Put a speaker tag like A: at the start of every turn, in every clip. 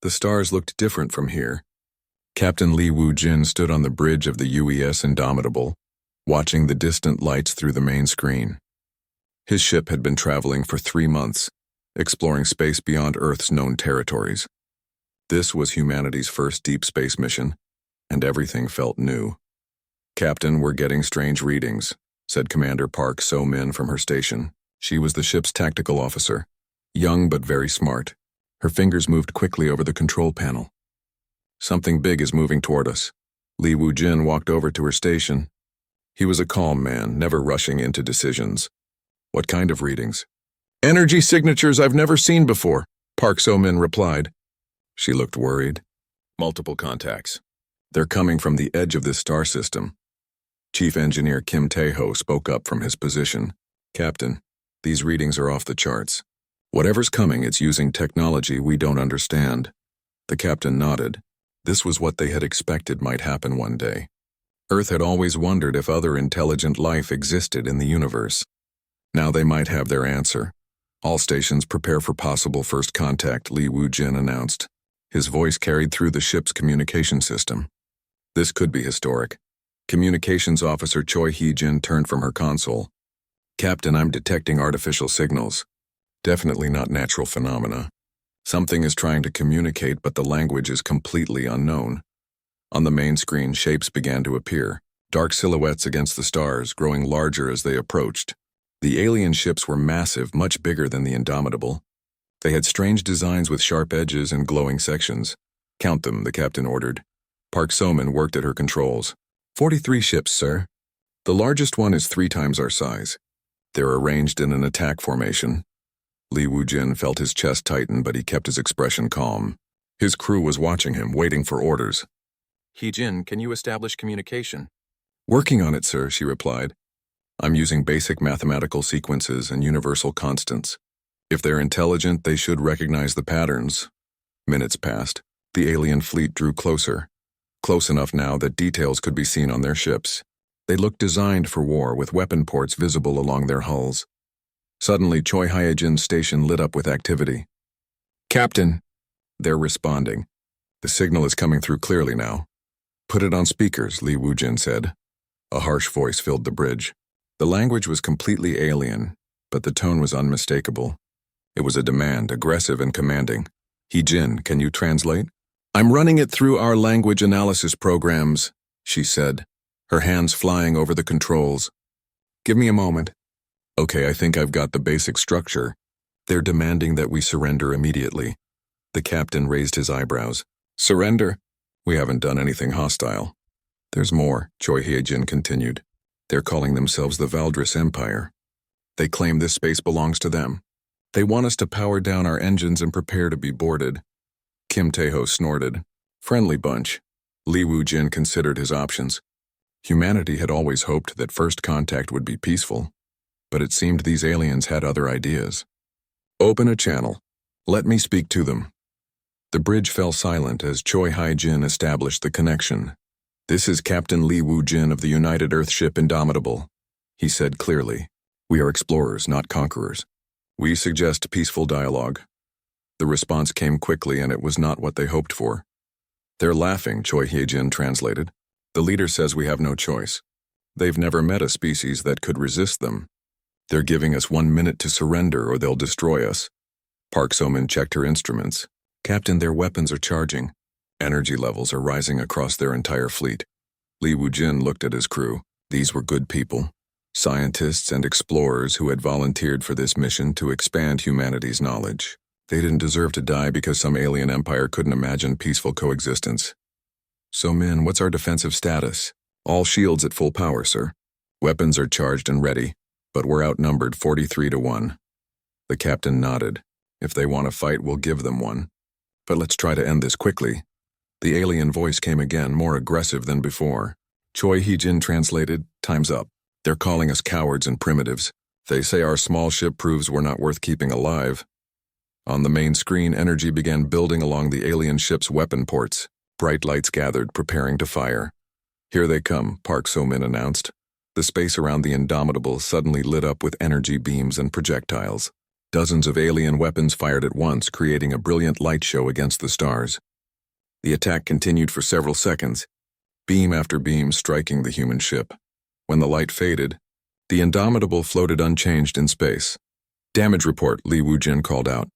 A: The stars looked different from here. Captain Li Wu-jin stood on the bridge of the UES Indomitable, watching the distant lights through the main screen. His ship had been traveling for 3 months, exploring space beyond Earth's known territories. This was humanity's first deep space mission, and everything felt new. "Captain, we're getting strange readings," said Commander Park So-min from her station. She was the ship's tactical officer, young but very smart. Her fingers moved quickly over the control panel. "Something big is moving toward us." Li Wu-jin walked over to her station. He was a calm man, never rushing into decisions. "What kind of readings?" "Energy signatures I've never seen before," Park So-min replied. She looked worried. "Multiple contacts. They're coming from the edge of this star system." Chief Engineer Kim Tae-ho spoke up from his position. "Captain, these readings are off the charts. Whatever's coming, it's using technology we don't understand." The captain nodded. This was what they had expected might happen one day. Earth had always wondered if other intelligent life existed in the universe. Now they might have their answer. "All stations prepare for possible first contact," Li Wu-jin announced. His voice carried through the ship's communication system. This could be historic. Communications Officer Choi Hee-jin turned from her console. "Captain, I'm detecting artificial signals. Definitely not natural phenomena. Something is trying to communicate, but the language is completely unknown." On the main screen, shapes began to appear, dark silhouettes against the stars, growing larger as they approached. The alien ships were massive, much bigger than the Indomitable. They had strange designs with sharp edges and glowing sections. "Count them," the captain ordered. Park So-min worked at her controls. 43 ships, sir. The largest one is 3 times our size. They're arranged in an attack formation." Li Wu-jin felt his chest tighten, but he kept his expression calm. His crew was watching him, waiting for orders. "Hee-jin, can you establish communication?" "Working on it, sir," she replied. "I'm using basic mathematical sequences and universal constants. If they're intelligent, they should recognize the patterns." Minutes passed. The alien fleet drew closer. Close enough now that details could be seen on their ships. They looked designed for war, with weapon ports visible along their hulls. Suddenly, Choi Hye-jin's station lit up with activity. "Captain!" They're responding. "The signal is coming through clearly now." "Put it on speakers," Li Wu-jin said. A harsh voice filled the bridge. The language was completely alien, but the tone was unmistakable. It was a demand, aggressive and commanding. "Hee-jin, can you translate?" "I'm running it through our language analysis programs," she said, her hands flying over the controls. "Give me a moment." "Okay, I think I've got the basic structure. They're demanding that we surrender immediately." The captain raised his eyebrows. "Surrender? We haven't done anything hostile." "There's more," Choi Hye-jin continued. "They're calling themselves the Valdris Empire. They claim this space belongs to them. They want us to power down our engines and prepare to be boarded." Kim Tae-ho snorted. "Friendly bunch." Li Wu-jin considered his options. Humanity had always hoped that first contact would be peaceful, but it seemed these aliens had other ideas. "Open a channel. Let me speak to them." The bridge fell silent as Choi Hye-jin established the connection. "This is Captain Li Wu-jin of the United Earth ship Indomitable," he said clearly. "We are explorers, not conquerors. We suggest peaceful dialogue." The response came quickly, and it was not what they hoped for. "They're laughing," Choi Hye-jin translated. "The leader says we have no choice. They've never met a species that could resist them. They're giving us 1 minute to surrender or they'll destroy us." Park So-min checked her instruments. "Captain, their weapons are charging. Energy levels are rising across their entire fleet." Li Wu-jin looked at his crew. These were good people. Scientists and explorers who had volunteered for this mission to expand humanity's knowledge. They didn't deserve to die because some alien empire couldn't imagine peaceful coexistence. "So-min, what's our defensive status?" "All shields at full power, sir. Weapons are charged and ready, but we're outnumbered 43-1. The captain nodded. "If they want to fight, we'll give them one. But let's try to end this quickly." The alien voice came again, more aggressive than before. Choi Hee-jin translated, "Time's up. They're calling us cowards and primitives. They say our small ship proves we're not worth keeping alive." On the main screen, energy began building along the alien ship's weapon ports. Bright lights gathered, preparing to fire. "Here they come," Park So-min announced. The space around the Indomitable suddenly lit up with energy beams and projectiles. Dozens of alien weapons fired at once, creating a brilliant light show against the stars. The attack continued for several seconds, beam after beam striking the human ship. When the light faded, the Indomitable floated unchanged in space. "Damage report," Li Wujin called out.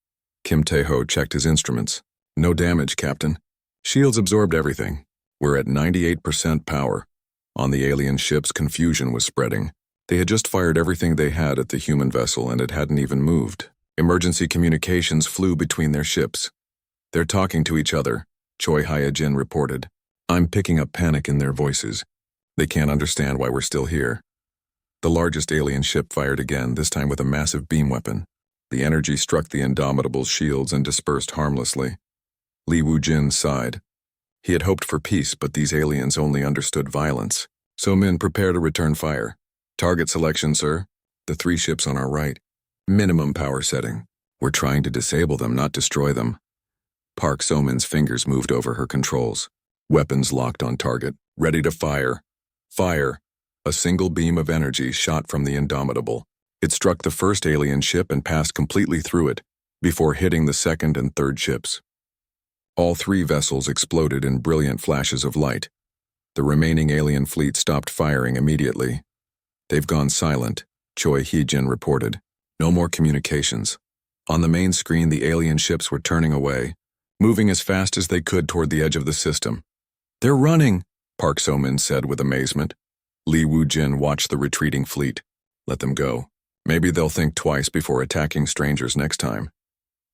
A: Kim Tae-ho checked his instruments. "No damage, Captain. Shields absorbed everything. We're at 98% power." On the alien ships, confusion was spreading. They had just fired everything they had at the human vessel and it hadn't even moved. Emergency communications flew between their ships. "They're talking to each other," Choi Hyojin reported. "I'm picking up panic in their voices. They can't understand why we're still here." The largest alien ship fired again, this time with a massive beam weapon. The energy struck the Indomitable's shields and dispersed harmlessly. Li Wujin sighed. He had hoped for peace, but these aliens only understood violence. "So Min, prepare to return fire. Target selection, sir. The 3 ships on our right. Minimum power setting. We're trying to disable them, not destroy them." Park So-min's fingers moved over her controls. Weapons locked on target, ready to fire. Fire! A single beam of energy shot from the Indomitable. It struck the first alien ship and passed completely through it, before hitting the second and third ships. All 3 vessels exploded in brilliant flashes of light. The remaining alien fleet stopped firing immediately. "They've gone silent," Choi Hyojin reported. "No more communications." On the main screen, the alien ships were turning away, moving as fast as they could toward the edge of the system. "They're running," Park So-min said with amazement. Li Wujin watched the retreating fleet. "Let them go. Maybe they'll think twice before attacking strangers next time."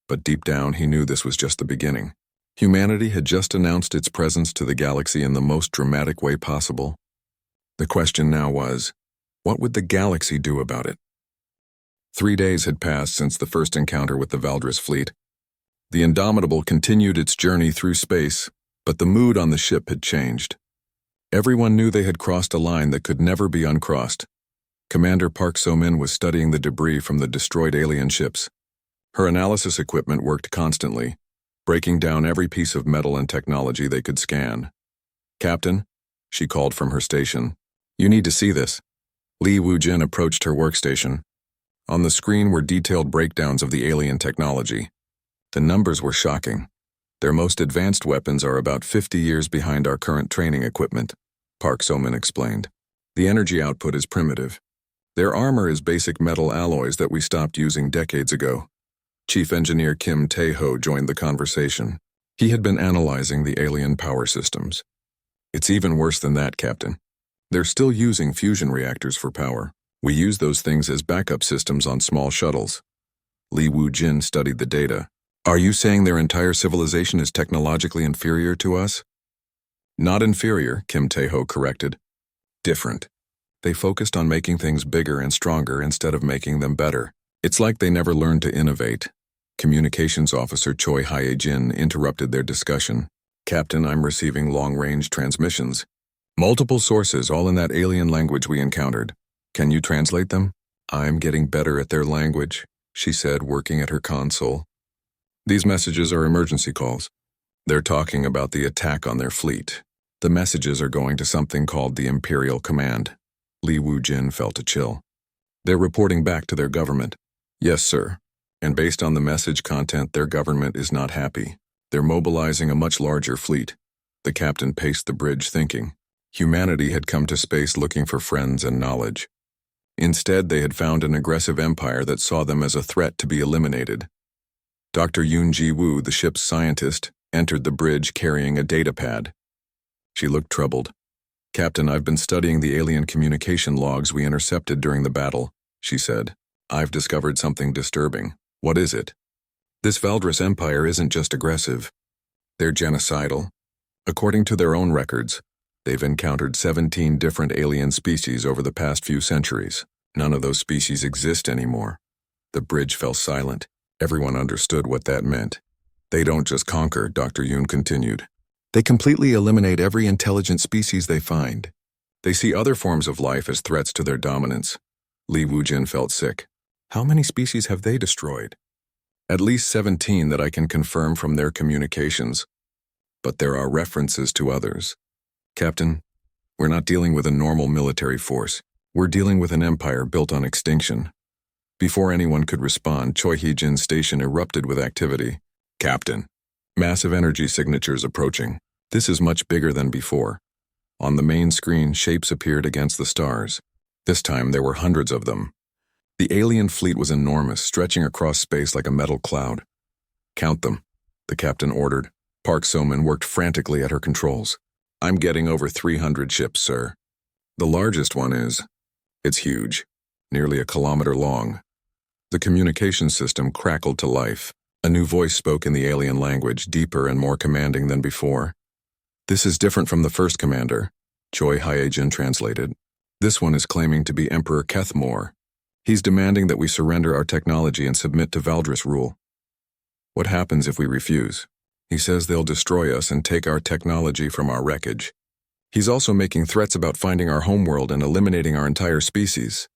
A: But deep down, he knew this was just the beginning. Humanity had just announced its presence to the galaxy in the most dramatic way possible. The question now was, what would the galaxy do about it? 3 days had passed since the first encounter with the Valdris fleet. The Indomitable continued its journey through space, but the mood on the ship had changed. Everyone knew they had crossed a line that could never be uncrossed. Commander Park So-min was studying the debris from the destroyed alien ships. Her analysis equipment worked constantly, breaking down every piece of metal and technology they could scan. "Captain," she called from her station, "you need to see this." Li Wujin approached her workstation. On the screen were detailed breakdowns of the alien technology. The numbers were shocking. "Their most advanced weapons are about 50 years behind our current training equipment," Park So-min explained. "The energy output is primitive. Their armor is basic metal alloys that we stopped using decades ago." Chief Engineer Kim Tae-ho joined the conversation. He had been analyzing the alien power systems. "It's even worse than that, Captain. They're still using fusion reactors for power. We use those things as backup systems on small shuttles." Li Wujin studied the data. "Are you saying their entire civilization is technologically inferior to us?" "Not inferior," Kim Tae-ho corrected. "Different. They focused on making things bigger and stronger instead of making them better. It's like they never learned to innovate." Communications Officer Choi Hyojin interrupted their discussion. "Captain, I'm receiving long-range transmissions. Multiple sources, all in that alien language we encountered. Can you translate them?" "I'm getting better at their language," she said, working at her console. "These messages are emergency calls. They're talking about the attack on their fleet. The messages are going to something called the Imperial Command." Li Wujin felt a chill. "They're reporting back to their government." "Yes, sir. And based on the message content, their government is not happy. They're mobilizing a much larger fleet." The captain paced the bridge, thinking. Humanity had come to space looking for friends and knowledge. Instead, they had found an aggressive empire that saw them as a threat to be eliminated. Dr. Yoon Ji-woo, the ship's scientist, entered the bridge carrying a data pad. She looked troubled. "Captain, I've been studying the alien communication logs we intercepted during the battle," she said. "I've discovered something disturbing." "What is it?" "This Valdris Empire isn't just aggressive. They're genocidal. According to their own records, they've encountered 17 different alien species over the past few centuries. None of those species exist anymore." The bridge fell silent. Everyone understood what that meant. "They don't just conquer," Dr. Yoon continued. "They completely eliminate every intelligent species they find. They see other forms of life as threats to their dominance." Li Wujin felt sick. "How many species have they destroyed?" "At least 17 that I can confirm from their communications. But there are references to others. Captain, we're not dealing with a normal military force. We're dealing with an empire built on extinction. Before anyone could respond, Choi Hee-jin's station erupted with activity. Captain. Massive energy signatures approaching. This is much bigger than before. On the main screen, shapes appeared against the stars. This time there were hundreds of them. The alien fleet was enormous, stretching across space like a metal cloud. Count them, the captain ordered. Park So-min worked frantically at her controls. I'm getting over 300 ships, sir. The largest one is... It's huge, nearly a kilometer long. The communication system crackled to life. A new voice spoke in the alien language, deeper and more commanding than before. This is different from the first commander, Choi Hye-jin translated. This one is claiming to be Emperor Kethmore. He's demanding that we surrender our technology and submit to Valdris rule. What happens if we refuse? He says they'll destroy us and take our technology from our wreckage. He's also making threats about finding our homeworld and eliminating our entire species.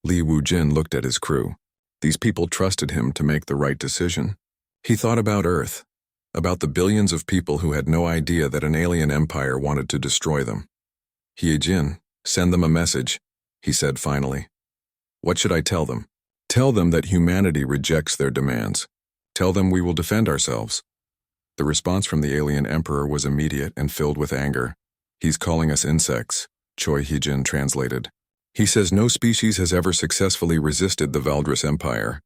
A: Lee Woo-jin looked at his crew. These people trusted him to make the right decision. He thought about Earth, about the billions of people who had no idea that an alien empire wanted to destroy them. Hye-jin, send them a message, he said finally. What should I tell them? Tell them that humanity rejects their demands. Tell them we will defend ourselves. The response from the alien emperor was immediate and filled with anger. He's calling us insects, Choi Hee-jin translated. He says no species has ever successfully resisted the Valdris Empire.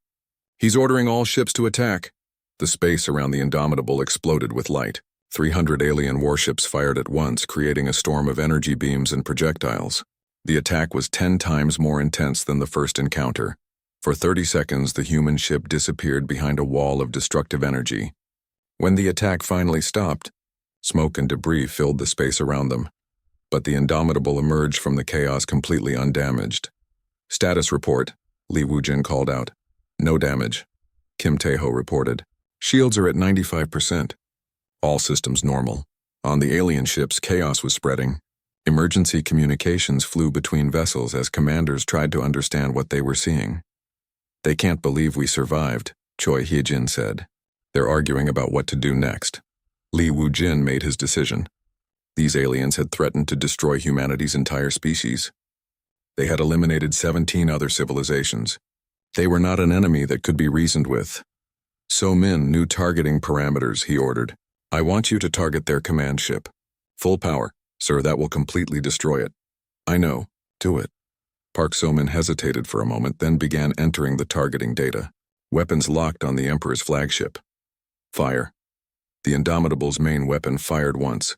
A: He's ordering all ships to attack. The space around the Indomitable exploded with light. 300 alien warships fired at once, creating a storm of energy beams and projectiles. The attack was 10 times more intense than the first encounter. For 30 seconds, the human ship disappeared behind a wall of destructive energy. When the attack finally stopped, smoke and debris filled the space around them. But the Indomitable emerged from the chaos completely undamaged. Status report, Lee Woo-jin called out. No damage. Kim Tae-ho reported. Shields are at 95%. All systems normal. On the alien ships, chaos was spreading. Emergency communications flew between vessels as commanders tried to understand what they were seeing. They can't believe we survived, Choi Hye-jin said. They're arguing about what to do next. Lee Woo-jin made his decision. These aliens had threatened to destroy humanity's entire species. They had eliminated 17 other civilizations. They were not an enemy that could be reasoned with. So-min knew targeting parameters, he ordered. I want you to target their command ship. Full power, sir, that will completely destroy it. I know, do it. Park So-min hesitated for a moment, then began entering the targeting data. Weapons locked on the Emperor's flagship. Fire. The Indomitable's main weapon fired once.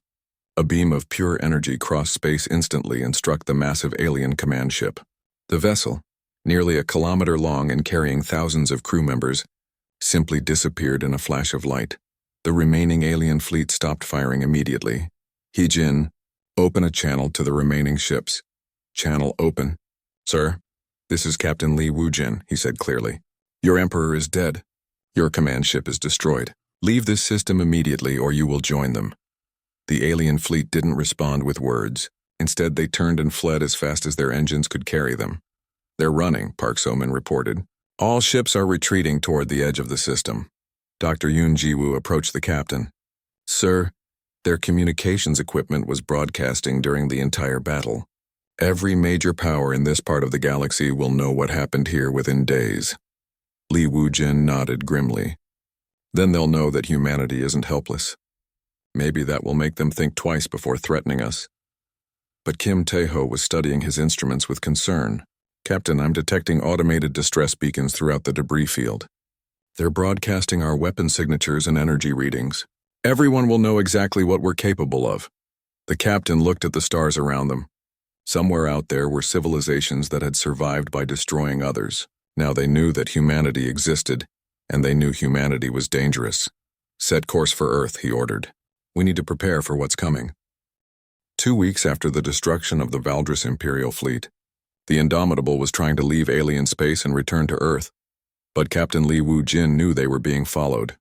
A: A beam of pure energy crossed space instantly and struck the massive alien command ship. The vessel, nearly a kilometer long and carrying thousands of crew members, simply disappeared in a flash of light. The remaining alien fleet stopped firing immediately. Hee-jin, open a channel to the remaining ships. Channel open. Sir, this is Captain Lee Woo-jin, he said clearly. Your Emperor is dead. Your command ship is destroyed. Leave this system immediately or you will join them. The alien fleet didn't respond with words. Instead, they turned and fled as fast as their engines could carry them. They're running, Park So-min reported. All ships are retreating toward the edge of the system. Dr. Yoon Ji-woo approached the captain. Sir, their communications equipment was broadcasting during the entire battle. Every major power in this part of the galaxy will know what happened here within days. Lee Woo-jin nodded grimly. Then they'll know that humanity isn't helpless. Maybe that will make them think twice before threatening us. But Kim Tae-ho was studying his instruments with concern. Captain, I'm detecting automated distress beacons throughout the debris field. They're broadcasting our weapon signatures and energy readings. Everyone will know exactly what we're capable of. The captain looked at the stars around them. Somewhere out there were civilizations that had survived by destroying others. Now they knew that humanity existed, and they knew humanity was dangerous. Set course for Earth, he ordered. We need to prepare for what's coming. 2 weeks after the destruction of the Valdris Imperial fleet, the Indomitable was trying to leave alien space and return to Earth. But Captain Lee Woo-jin knew they were being followed.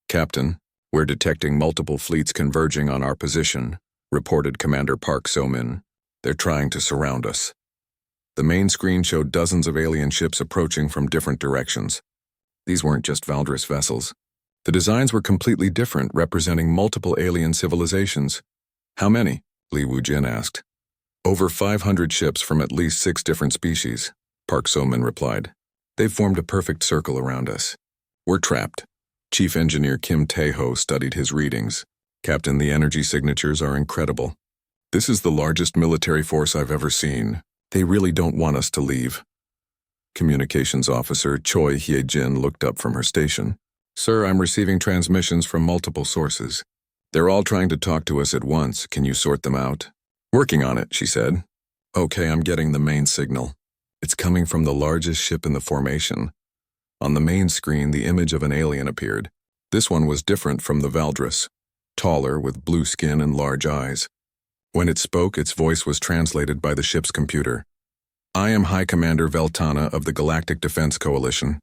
A: Captain, we're detecting multiple fleets converging on our position, reported Commander Park So-min. They're trying to surround us. The main screen showed dozens of alien ships approaching from different directions. These weren't just Valdris vessels. The designs were completely different, representing multiple alien civilizations. How many? Lee Woo-jin asked. Over 500 ships from at least 6 different species, Park So-min replied. They've formed a perfect circle around us. We're trapped. Chief Engineer Kim Tae-ho studied his readings. Captain, the energy signatures are incredible. This is the largest military force I've ever seen. They really don't want us to leave. Communications Officer Choi Hye-jin looked up from her station. Sir, I'm receiving transmissions from multiple sources. They're all trying to talk to us at once. Can you sort them out? Working on it, she said. Okay, I'm getting the main signal. It's coming from the largest ship in the formation. On the main screen, the image of an alien appeared. This one was different from the Valdris, taller with blue skin and large eyes. When it spoke, its voice was translated by the ship's computer. I am High Commander Veltana of the Galactic Defense Coalition,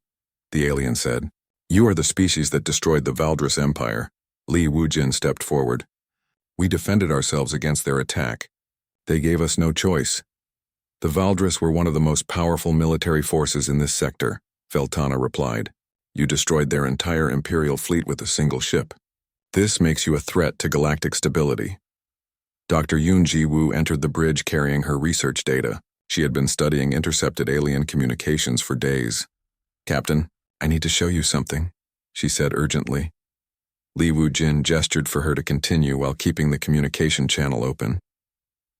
A: the alien said. You are the species that destroyed the Valdris Empire. Li Wujin stepped forward. We defended ourselves against their attack. They gave us no choice. The Valdris were one of the most powerful military forces in this sector, Veltana replied. You destroyed their entire Imperial fleet with a single ship. This makes you a threat to galactic stability. Dr. Yoon Ji-woo entered the bridge carrying her research data. She had been studying intercepted alien communications for days. Captain, I need to show you something, she said urgently. Li Wujin gestured for her to continue while keeping the communication channel open.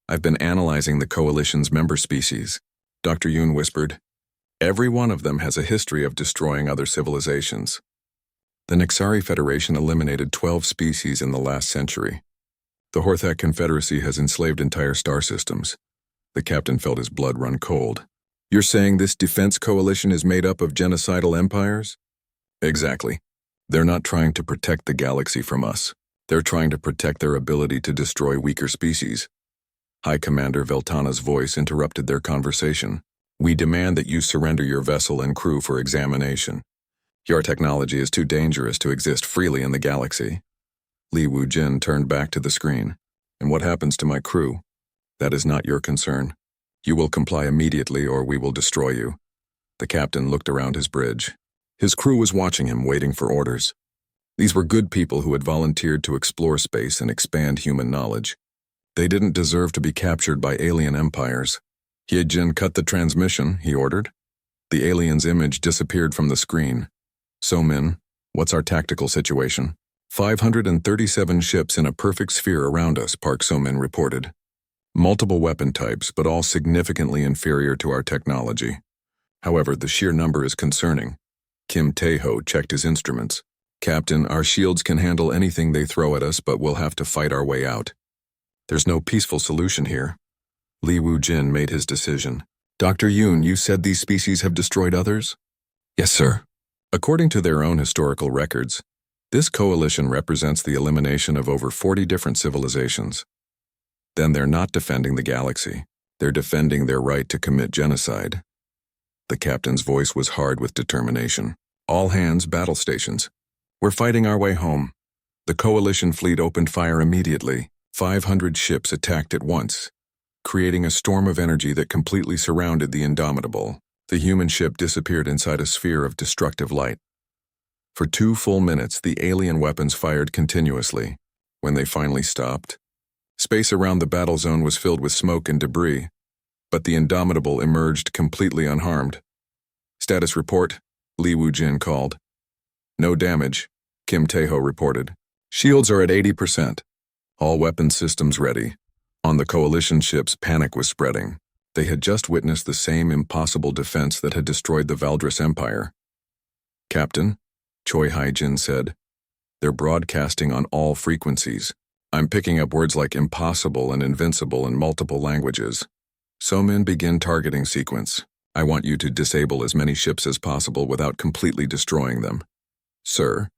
A: I've been analyzing the Coalition's member species, Dr. Yoon whispered. Every one of them has a history of destroying other civilizations. The Nexari Federation eliminated 12 species in the last century. The Horthak Confederacy has enslaved entire star systems. The captain felt his blood run cold. You're saying this defense coalition is made up of genocidal empires? Exactly. They're not trying to protect the galaxy from us. They're trying to protect their ability to destroy weaker species. High Commander Veltana's voice interrupted their conversation. We demand that you surrender your vessel and crew for examination. Your technology is too dangerous to exist freely in the galaxy. Li Wujin turned back to the screen. And what happens to my crew? That is not your concern. You will comply immediately or we will destroy you. The captain looked around his bridge. His crew was watching him, waiting for orders. These were good people who had volunteered to explore space and expand human knowledge. They didn't deserve to be captured by alien empires. Hye-jin cut the transmission, he ordered. The alien's image disappeared from the screen. So-min, what's our tactical situation? 537 ships in a perfect sphere around us, Park So-min reported. Multiple weapon types, but all significantly inferior to our technology. However, the sheer number is concerning. Kim Tae-ho checked his instruments. Captain, our shields can handle anything they throw at us, but we'll have to fight our way out. There's no peaceful solution here. Li Wujin made his decision. Dr. Yoon, you said these species have destroyed others? Yes, sir. According to their own historical records, this coalition represents the elimination of over 40 different civilizations. Then they're not defending the galaxy. They're defending their right to commit genocide. The captain's voice was hard with determination. All hands, battle stations. We're fighting our way home. The coalition fleet opened fire immediately. 500 ships attacked at once, creating a storm of energy that completely surrounded the Indomitable. The human ship disappeared inside a sphere of destructive light. For 2 full minutes, the alien weapons fired continuously. When they finally stopped, space around the battle zone was filled with smoke and debris, but the Indomitable emerged completely unharmed. Status report, Li Wujin called. No damage, Kim Tae-ho reported. Shields are at 80%. All weapon systems ready. On the coalition ships, panic was spreading. They had just witnessed the same impossible defense that had destroyed the Valdris Empire. Captain, Choi Hye-jin said, they're broadcasting on all frequencies. I'm picking up words like impossible and invincible in multiple languages. So-min, begin targeting sequence. I want you to disable as many ships as possible without completely destroying them. Sir,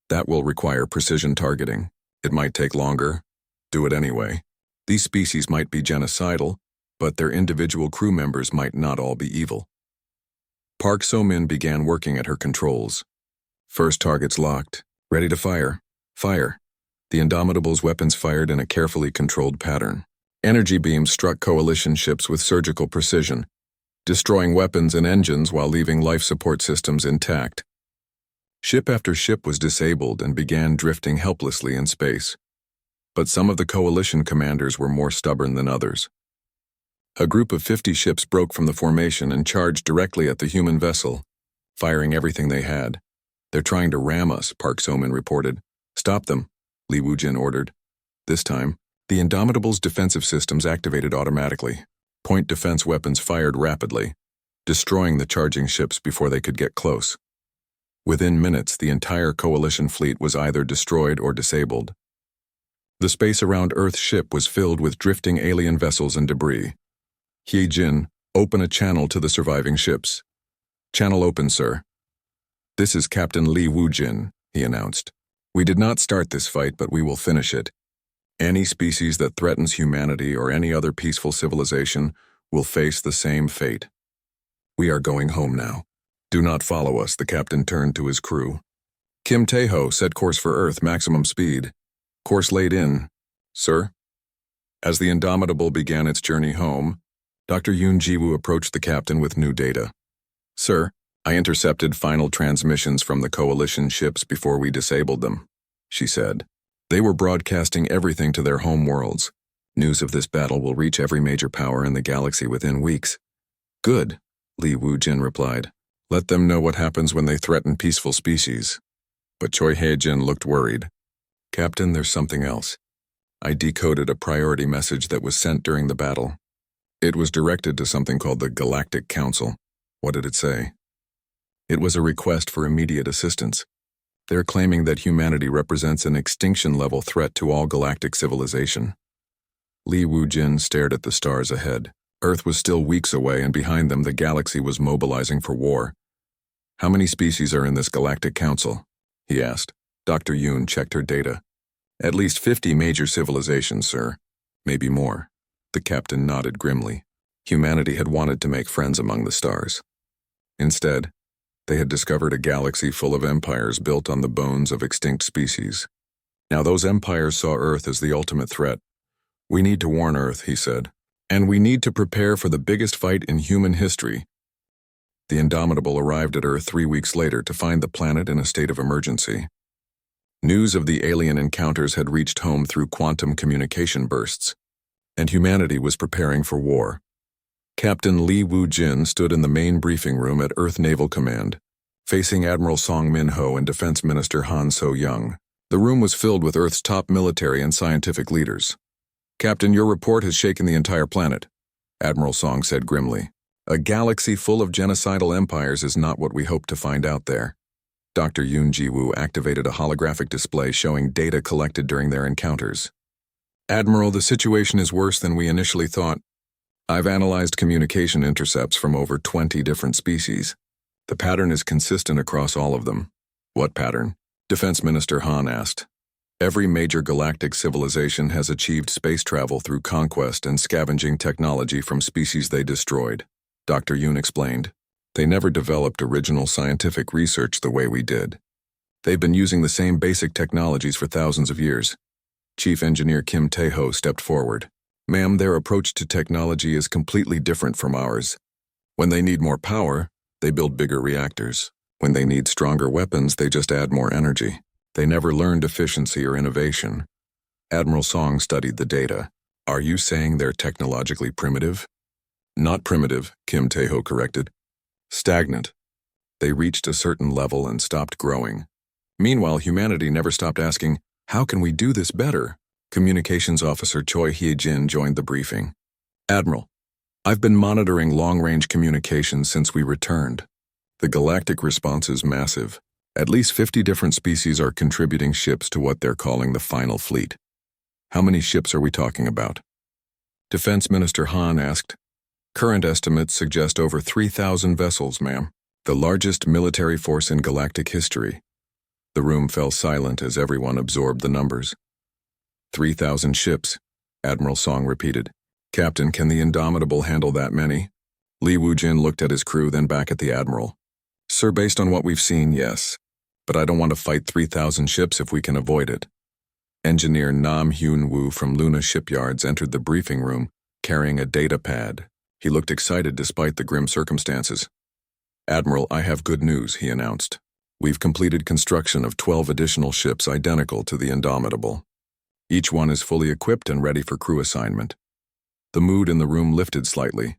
A: that will require precision targeting. It might take longer. Do it anyway. These species might be genocidal, but their individual crew members might not all be evil. Park So-min began working at her controls. First targets locked. Ready to fire. Fire. The Indomitable's weapons fired in a carefully controlled pattern. Energy beams struck coalition ships with surgical precision, destroying weapons and engines while leaving life support systems intact. Ship after ship was disabled and began drifting helplessly in space. But some of the coalition commanders were more stubborn than others. A group of 50 ships broke from the formation and charged directly at the human vessel. firing everything they had. "They're trying to ram us," Park So-min reported. "Stop them," Li Wujin ordered. This time, the Indomitable's defensive systems activated automatically. Point defense weapons fired rapidly, destroying the charging ships before they could get close. Within minutes, the entire Coalition fleet was either destroyed or disabled. The space around Earth's ship was filled with drifting alien vessels and debris. "He-jin, open a channel to the surviving ships." "Channel open, sir." "This is Captain Li Wujin," he announced. "We did not start this fight, but we will finish it. Any species that threatens humanity or any other peaceful civilization will face the same fate. We are going home now. Do not follow us," the captain turned to his crew. "Kim Tae-ho, set course for Earth, maximum speed." "Course laid in, sir." As the Indomitable began its journey home, Dr. Yoon Ji-woo approached the captain with new data. "Sir, I intercepted final transmissions from the Coalition ships before we disabled them," she said. "They were broadcasting everything to their home worlds. News of this battle will reach every major power in the galaxy within weeks." "Good," Li Wujin replied. "Let them know what happens when they threaten peaceful species." But Choi Hae-jin looked worried. "Captain, there's something else. I decoded a priority message that was sent during the battle. It was directed to something called the Galactic Council." "What did it say?" "It was a request for immediate assistance. They're claiming that humanity represents an extinction-level threat to all galactic civilization." Li Wujin stared at the stars ahead. Earth was still weeks away, and behind them the galaxy was mobilizing for war. "How many species are in this Galactic Council?" he asked. Dr. Yoon checked her data. "At least 50 major civilizations, sir. Maybe more." The captain nodded grimly. Humanity had wanted to make friends among the stars. Instead, they had discovered a galaxy full of empires built on the bones of extinct species. Now those empires saw Earth as the ultimate threat. "We need to warn Earth," he said. "And we need to prepare for the biggest fight in human history." The Indomitable arrived at Earth 3 weeks later to find the planet in a state of emergency. News of the alien encounters had reached home through quantum communication bursts, and humanity was preparing for war. Captain Li Wujin stood in the main briefing room at Earth Naval Command, facing Admiral Song Min-ho and Defense Minister Han So-young. The room was filled with Earth's top military and scientific leaders. "Captain, your report has shaken the entire planet," Admiral Song said grimly. "A galaxy full of genocidal empires is not what we hoped to find out there." Dr. Yoon Ji-woo activated a holographic display showing data collected during their encounters. "Admiral, the situation is worse than we initially thought. I've analyzed communication intercepts from over 20 different species. The pattern is consistent across all of them." "What pattern?" Defense Minister Han asked. "Every major galactic civilization has achieved space travel through conquest and scavenging technology from species they destroyed," Dr. Yoon explained. "They never developed original scientific research the way we did. They've been using the same basic technologies for thousands of years." Chief Engineer Kim Tae-ho stepped forward. "Ma'am, their approach to technology is completely different from ours. When they need more power, they build bigger reactors. When they need stronger weapons, they just add more energy. They never learned efficiency or innovation." Admiral Song studied the data. "Are you saying they're technologically primitive?" "Not primitive," Kim Tae-ho corrected. "Stagnant. They reached a certain level and stopped growing. Meanwhile, humanity never stopped asking, 'How can we do this better?'" Communications Officer Choi Hye-jin joined the briefing. "Admiral, I've been monitoring long-range communications since we returned. The galactic response is massive. At least 50 different species are contributing ships to what they're calling the final fleet." "How many ships are we talking about?" Defense Minister Han asked. "Current estimates suggest over 3,000 vessels, ma'am. The largest military force in galactic history." The room fell silent as everyone absorbed the numbers. 3,000 ships, Admiral Song repeated. "Captain, can the Indomitable handle that many?" Li Wujin looked at his crew, then back at the Admiral. "Sir, based on what we've seen, yes. But I don't want to fight 3,000 ships if we can avoid it." Engineer Nam Hyun-woo from Luna Shipyards entered the briefing room, carrying a data pad. He looked excited despite the grim circumstances. "Admiral, I have good news," he announced. "We've completed construction of 12 additional ships identical to the Indomitable. Each one is fully equipped and ready for crew assignment." The mood in the room lifted slightly.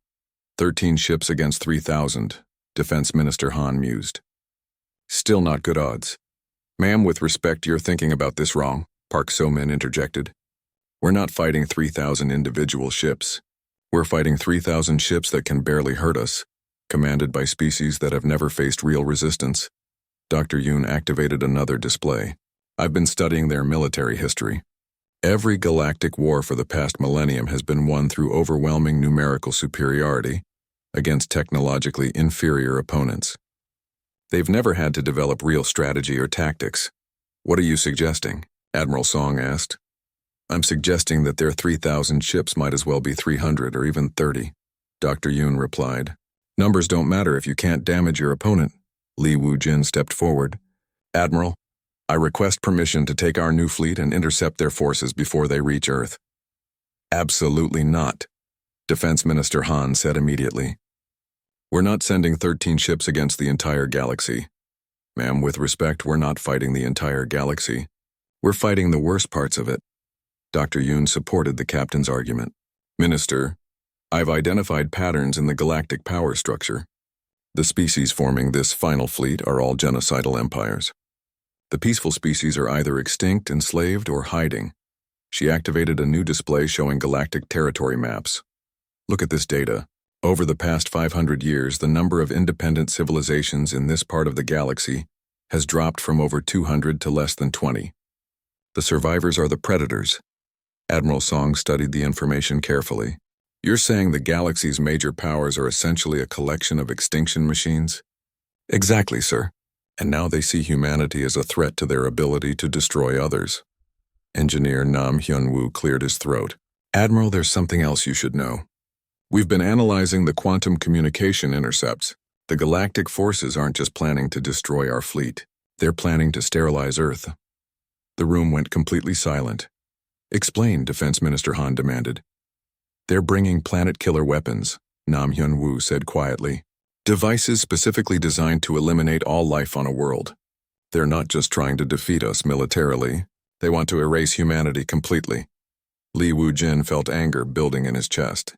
A: 13 ships against 3,000. Defense Minister Han mused. Still not good odds. Ma'am, with respect, you're thinking about this wrong, Park So-min interjected. We're not fighting 3,000 individual ships. We're fighting 3,000 ships that can barely hurt us, commanded by species that have never faced real resistance. Dr. Yoon activated another display. I've been studying their military history. Every galactic war for the past millennium has been won through overwhelming numerical superiority against technologically inferior opponents. They've never had to develop real strategy or tactics. What are you suggesting? Admiral Song asked. I'm suggesting that their 3,000 ships might as well be 300 or even 30, Dr. Yoon replied. Numbers don't matter if you can't damage your opponent. Li Wujin stepped forward. Admiral, I request permission to take our new fleet and intercept their forces before they reach Earth. Absolutely not, Defense Minister Han said immediately. We're not sending 13 ships against the entire galaxy. Ma'am, with respect, we're not fighting the entire galaxy. We're fighting the worst parts of it. Dr. Yoon supported the captain's argument. Minister, I've identified patterns in the galactic power structure. The species forming this final fleet are all genocidal empires. The peaceful species are either extinct, enslaved, or hiding. She activated a new display showing galactic territory maps. Look at this data. Over the past 500 years, the number of independent civilizations in this part of the galaxy has dropped from over 200 to less than 20. The survivors are the predators. Admiral Song studied the information carefully. You're saying the galaxy's major powers are essentially a collection of extinction machines? Exactly, sir. And now they see humanity as a threat to their ability to destroy others. Engineer Nam Hyun-woo cleared his throat. Admiral, there's something else you should know. We've been analyzing the quantum communication intercepts. The galactic forces aren't just planning to destroy our fleet. They're planning to sterilize Earth. The room went completely silent. Explain, Defense Minister Han demanded. They're bringing planet-killer weapons, Nam Hyun-woo said quietly. Devices specifically designed to eliminate all life on a world. They're not just trying to defeat us militarily. They want to erase humanity completely. Li Wujin felt anger building in his chest.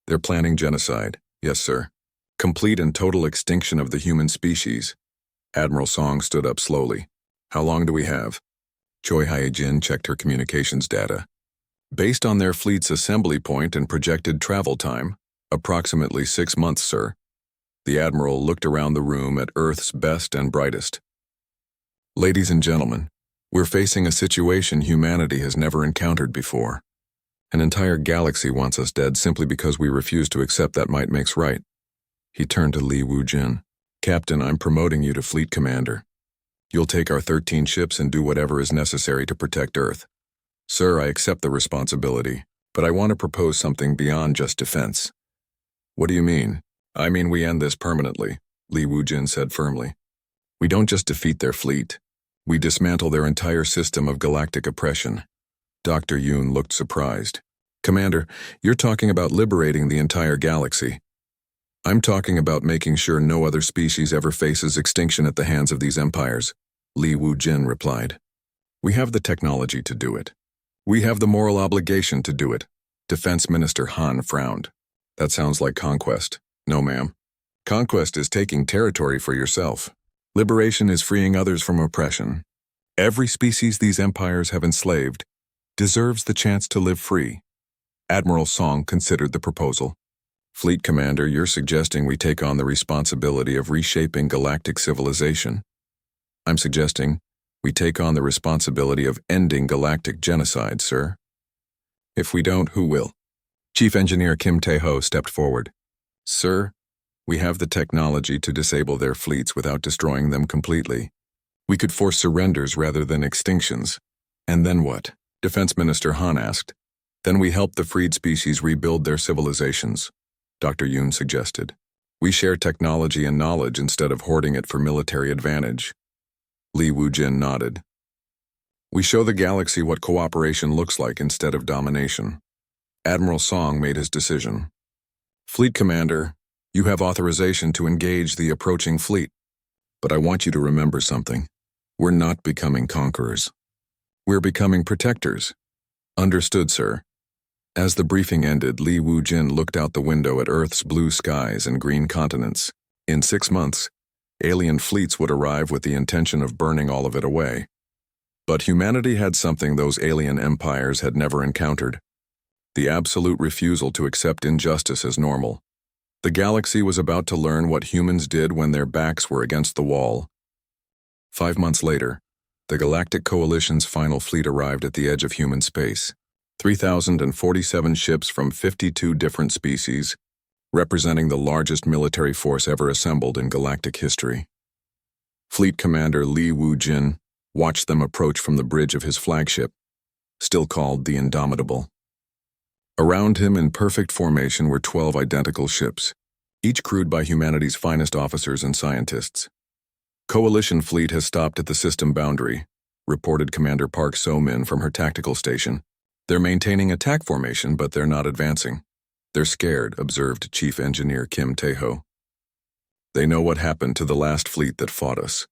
A: They're planning genocide, yes, sir. Complete and total extinction of the human species. Admiral Song stood up slowly. How long do we have? Choi Hae-jin checked her communications data. Based on their fleet's assembly point and projected travel time, approximately 6 months, sir. The Admiral looked around the room at Earth's best and brightest. Ladies and gentlemen, we're facing a situation humanity has never encountered before. An entire galaxy wants us dead simply because we refuse to accept that might makes right. He turned to Li Wujin. Captain, I'm promoting you to fleet commander. You'll take our 13 ships and do whatever is necessary to protect Earth. Sir, I accept the responsibility, but I want to propose something beyond just defense. What do you mean? I mean we end this permanently, Li Wujin said firmly. We don't just defeat their fleet. We dismantle their entire system of galactic oppression. Dr. Yoon looked surprised. Commander, you're talking about liberating the entire galaxy. I'm talking about making sure no other species ever faces extinction at the hands of these empires, Li Wujin replied. We have the technology to do it. We have the moral obligation to do it. Defense Minister Han frowned. That sounds like conquest. No, ma'am. Conquest is taking territory for yourself. Liberation is freeing others from oppression. Every species these empires have enslaved deserves the chance to live free. Admiral Song considered the proposal. Fleet Commander, you're suggesting we take on the responsibility of reshaping galactic civilization. I'm suggesting we take on the responsibility of ending galactic genocide, sir. If we don't, who will? Chief Engineer Kim Tae-ho stepped forward. Sir, we have the technology to disable their fleets without destroying them completely. We could force surrenders rather than extinctions. And then what? Defense Minister Han asked. Then we help the freed species rebuild their civilizations, Dr. Yoon suggested. We share technology and knowledge instead of hoarding it for military advantage. Li Wujin nodded. We show the galaxy what cooperation looks like instead of domination. Admiral Song made his decision. Fleet Commander, you have authorization to engage the approaching fleet. But I want you to remember something. We're not becoming conquerors. We're becoming protectors. Understood, sir. As the briefing ended, Li Wujin looked out the window at Earth's blue skies and green continents. In 6 months, alien fleets would arrive with the intention of burning all of it away. But humanity had something those alien empires had never encountered: the absolute refusal to accept injustice as normal. The galaxy was about to learn what humans did when their backs were against the wall. 5 months later, the Galactic Coalition's final fleet arrived at the edge of human space. 3,047 ships from 52 different species, representing the largest military force ever assembled in galactic history. Fleet Commander Li Wu-jin watched them approach from the bridge of his flagship, still called the Indomitable. Around him in perfect formation were 12 identical ships, each crewed by humanity's finest officers and scientists. Coalition fleet has stopped at the system boundary, reported Commander Park So-min from her tactical station. They're maintaining attack formation, but they're not advancing. They're scared, observed Chief Engineer Kim Tae-ho. They know what happened to the last fleet that fought us.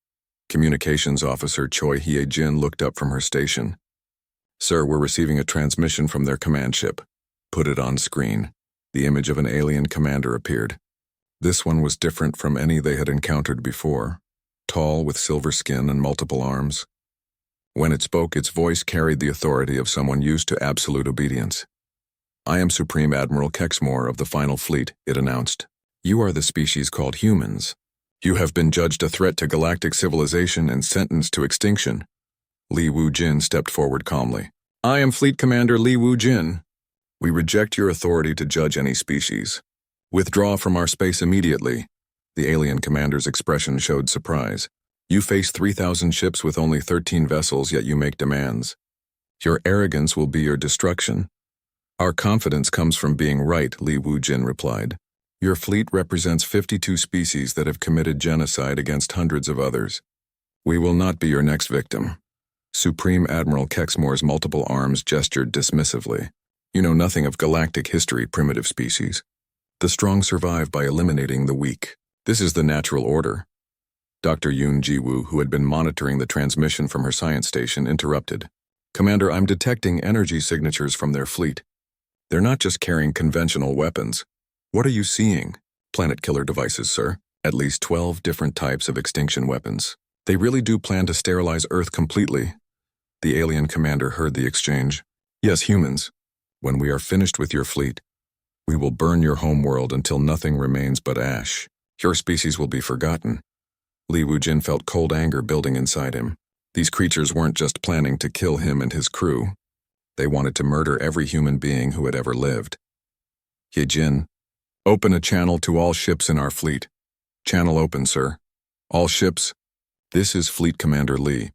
A: Communications Officer Choi Hye-jin looked up from her station. Sir, we're receiving a transmission from their command ship. Put it on screen. The image of an alien commander appeared. This one was different from any they had encountered before. Tall, with silver skin and multiple arms. When it spoke, its voice carried the authority of someone used to absolute obedience. I am Supreme Admiral Kexmore of the Final Fleet, it announced. You are the species called humans. You have been judged a threat to galactic civilization and sentenced to extinction. Li Wu-jin stepped forward calmly. I am Fleet Commander Li Wu-jin. We reject your authority to judge any species. Withdraw from our space immediately. The alien commander's expression showed surprise. You face 3,000 ships with only 13 vessels, yet you make demands. Your arrogance will be your destruction. Our confidence comes from being right, Li Wu-jin replied. Your fleet represents 52 species that have committed genocide against hundreds of others. We will not be your next victim. Supreme Admiral Kexmore's multiple arms gestured dismissively. You know nothing of galactic history, primitive species. The strong survive by eliminating the weak. This is the natural order. Dr. Yoon Ji-woo, who had been monitoring the transmission from her science station, interrupted. Commander, I'm detecting energy signatures from their fleet. They're not just carrying conventional weapons. What are you seeing? Planet killer devices, sir. At least 12 different types of extinction weapons. They really do plan to sterilize Earth completely. The alien commander heard the exchange. Yes, humans. When we are finished with your fleet, we will burn your homeworld until nothing remains but ash. Your species will be forgotten. Li Wu-jin felt cold anger building inside him. These creatures weren't just planning to kill him and his crew. They wanted to murder every human being who had ever lived. Ye-jin, open a channel to all ships in our fleet. Channel open, sir. All ships. This is Fleet Commander Li.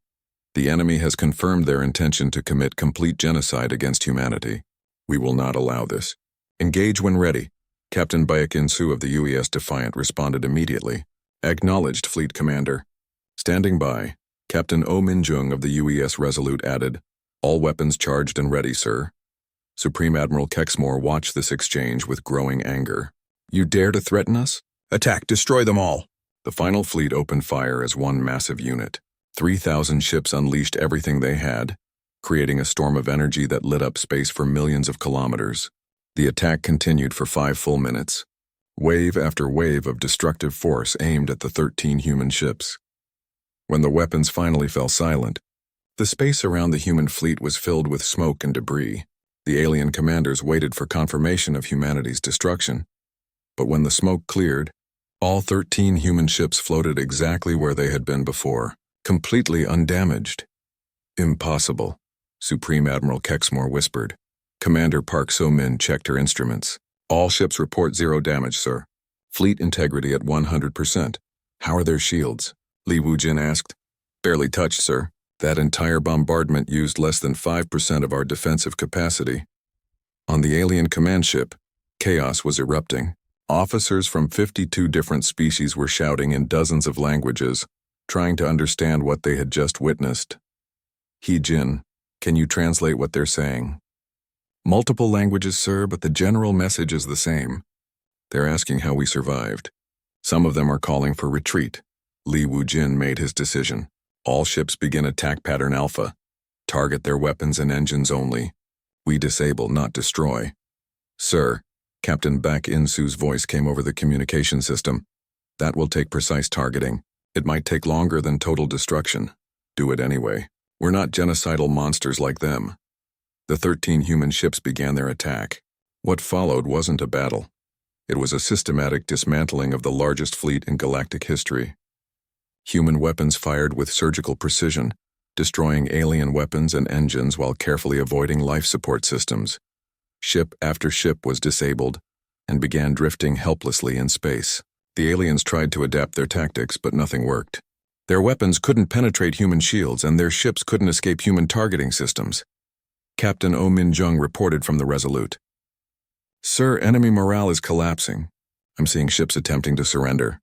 A: The enemy has confirmed their intention to commit complete genocide against humanity. We will not allow this. Engage when ready. Captain Baek In-soo of the UES Defiant responded immediately. Acknowledged, Fleet Commander. Standing by, Captain Oh Min-jung of the UES Resolute added, All weapons charged and ready, sir. Supreme Admiral Kexmore watched this exchange with growing anger. You dare to threaten us? Attack, destroy them all! The final fleet opened fire as one massive unit. 3,000 ships unleashed everything they had, creating a storm of energy that lit up space for millions of kilometers. The attack continued for 5 full minutes. Wave after wave of destructive force aimed at the 13 human ships. When the weapons finally fell silent, the space around the human fleet was filled with smoke and debris. The alien commanders waited for confirmation of humanity's destruction. But when the smoke cleared, all 13 human ships floated exactly where they had been before, completely undamaged. Impossible, Supreme Admiral Kexmore whispered. Commander Park So-min checked her instruments. All ships report 0 damage, sir. Fleet integrity at 100%. How are their shields? Li Wu-jin asked. Barely touched, sir. That entire bombardment used less than 5% of our defensive capacity. On the alien command ship, chaos was erupting. Officers from 52 different species were shouting in dozens of languages, trying to understand what they had just witnessed. He-jin, can you translate what they're saying? Multiple languages, sir, but the general message is the same. They're asking how we survived. Some of them are calling for retreat. Li Wu-jin made his decision. All ships begin attack pattern alpha. Target their weapons and engines only. We disable, not destroy. Sir, Captain Baek In-soo's voice came over the communication system. That will take precise targeting. It might take longer than total destruction. Do it anyway. We're not genocidal monsters like them. The 13 human ships began their attack. What followed wasn't a battle. It was a systematic dismantling of the largest fleet in galactic history. Human weapons fired with surgical precision, destroying alien weapons and engines while carefully avoiding life support systems. Ship after ship was disabled and began drifting helplessly in space. The aliens tried to adapt their tactics, but nothing worked. Their weapons couldn't penetrate human shields, and their ships couldn't escape human targeting systems. Captain Oh Min-jung reported from the Resolute. "Sir, enemy morale is collapsing. I'm seeing ships attempting to surrender."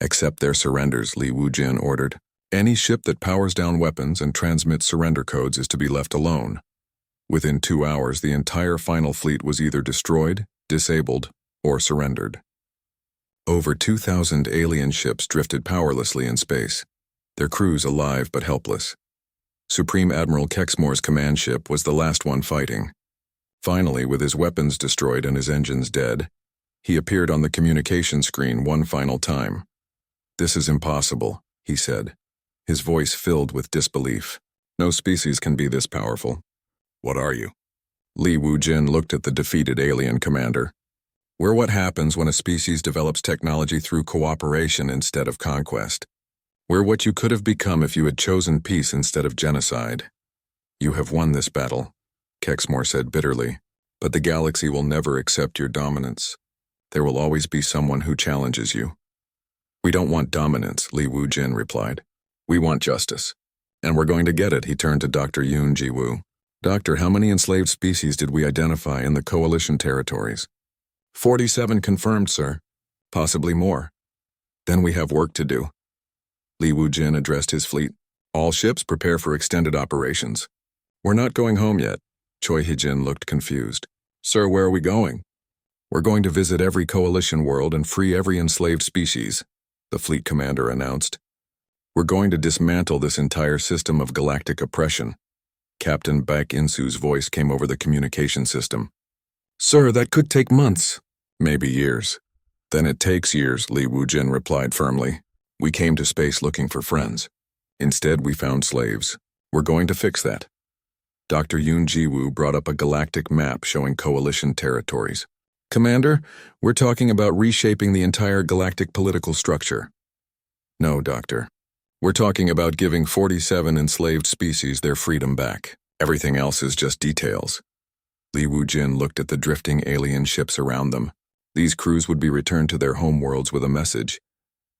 A: "Accept their surrenders," Li Wujin ordered. "Any ship that powers down weapons and transmits surrender codes is to be left alone." Within 2 hours, the entire final fleet was either destroyed, disabled, or surrendered. Over 2,000 alien ships drifted powerlessly in space, their crews alive but helpless. Supreme Admiral Kexmore's command ship was the last one fighting. Finally, with his weapons destroyed and his engines dead, he appeared on the communication screen one final time. "This is impossible," he said, his voice filled with disbelief. "No species can be this powerful." "What are you?" Li Wujin looked at the defeated alien commander. "We're what happens when a species develops technology through cooperation instead of conquest. We're what you could have become if you had chosen peace instead of genocide." "You have won this battle," Kexmore said bitterly, "but the galaxy will never accept your dominance. There will always be someone who challenges you." "We don't want dominance," Li Wujin replied. "We want justice. And we're going to get it." He turned to Dr. Yoon Ji-woo. "Doctor, how many enslaved species did we identify in the coalition territories?" 47 confirmed, sir. Possibly more. Then we have work to do. Li Wujin addressed his fleet. "All ships prepare for extended operations." "We're not going home yet." Choi Hee-jin looked confused. "Sir, where are we going?" "We're going to visit every coalition world and free every enslaved species," the fleet commander announced. "We're going to dismantle this entire system of galactic oppression." Captain Baek In-soo's voice came over the communication system. "Sir, that could take months." "Maybe years." "Then it takes years," Li Wujin replied firmly. "We came to space looking for friends. Instead, we found slaves. We're going to fix that." Dr. Yoon Ji-woo brought up a galactic map showing coalition territories. "Commander, we're talking about reshaping the entire galactic political structure." "No, Doctor. We're talking about giving 47 enslaved species their freedom back. Everything else is just details." Li Wujin looked at the drifting alien ships around them. These crews would be returned to their homeworlds with a message.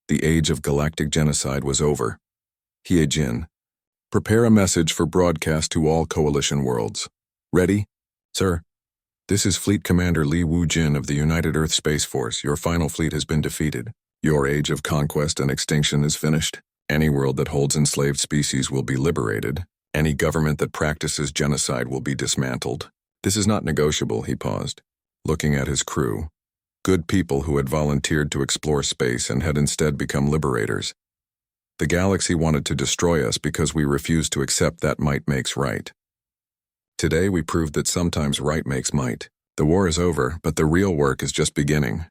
A: The age of galactic genocide was over. "Hye-jin, prepare a message for broadcast to all coalition worlds." "Ready?" "Sir." "This is Fleet Commander Li Wujin of the United Earth Space Force. Your final fleet has been defeated. Your age of conquest and extinction is finished. Any world that holds enslaved species will be liberated. Any government that practices genocide will be dismantled. This is not negotiable." He paused, looking at his crew. Good people who had volunteered to explore space and had instead become liberators. The galaxy wanted to destroy us because we refused to accept that might makes right. Today we proved that sometimes right makes might. The war is over, but the real work is just beginning.